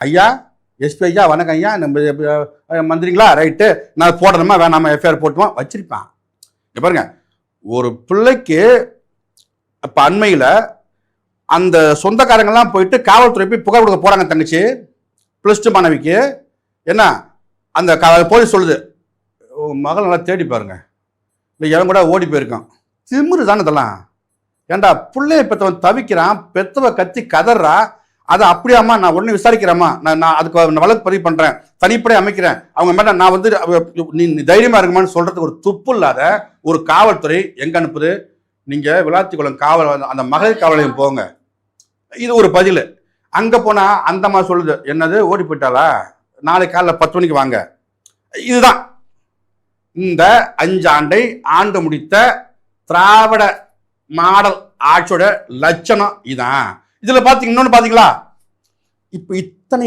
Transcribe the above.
ஐயா எஸ்பி ஐயா வணக்கம் ஐயா, நம்ம மந்திரிங்களா, ரைட்டு, நான் போடணுமா வேணாமா, எஃப்ஐஆர் போட்டுமா வச்சிருப்பான். இங்க பாருங்க, ஒரு பிள்ளைக்கு இப்போ அண்மையில் அந்த சொந்தக்காரங்கெல்லாம் போயிட்டு காவல்துறை போய் புகார் கொடுக்க போகிறாங்க. தங்கச்சி +2 மாணவிக்கு என்ன அந்த போலீஸ் சொல்லுது, மகள் நல்லா தேடி பாருங்க, இல்லை எவன் கூட ஓடி போயிருக்கான். திமிரு தானே இதெல்லாம். ஏண்டா பிள்ளைய பெற்றவன் தவிக்கிறான், பெற்றவ கத்தி கதறா, அதை அப்படியாம்மா நான் உடனே விசாரிக்கிறேம்மா, நான் அதுக்கு வழக்கு பதிவு பண்ணுறேன், தனிப்படை அமைக்கிறேன், அவங்க மேலே நான் வந்து நீ தைரியமாக இருக்குமான்னு சொல்கிறதுக்கு ஒரு துப்பு இல்லாத ஒரு காவல்துறை எங்கே அனுப்புது? நீங்கள் விளாத்திக்குளம் காவல் அந்த மகளிர் காவலையும் போங்க. இது ஒரு பதில். அங்கே போனால் அந்த அம்மா சொல்லுது, என்னது ஓடி போயிட்டாளா, நாளைக்கு காலைல 10 மணிக்கு வாங்க. இதுதான் இந்த 5 ஆண்டை ஆண்டு முடித்த திராவிட மாடல் ஆட்சியோட லட்சணம். இதான் இதில் பார்த்தீங்க. இன்னொன்று பார்த்தீங்களா, இப்போ இத்தனை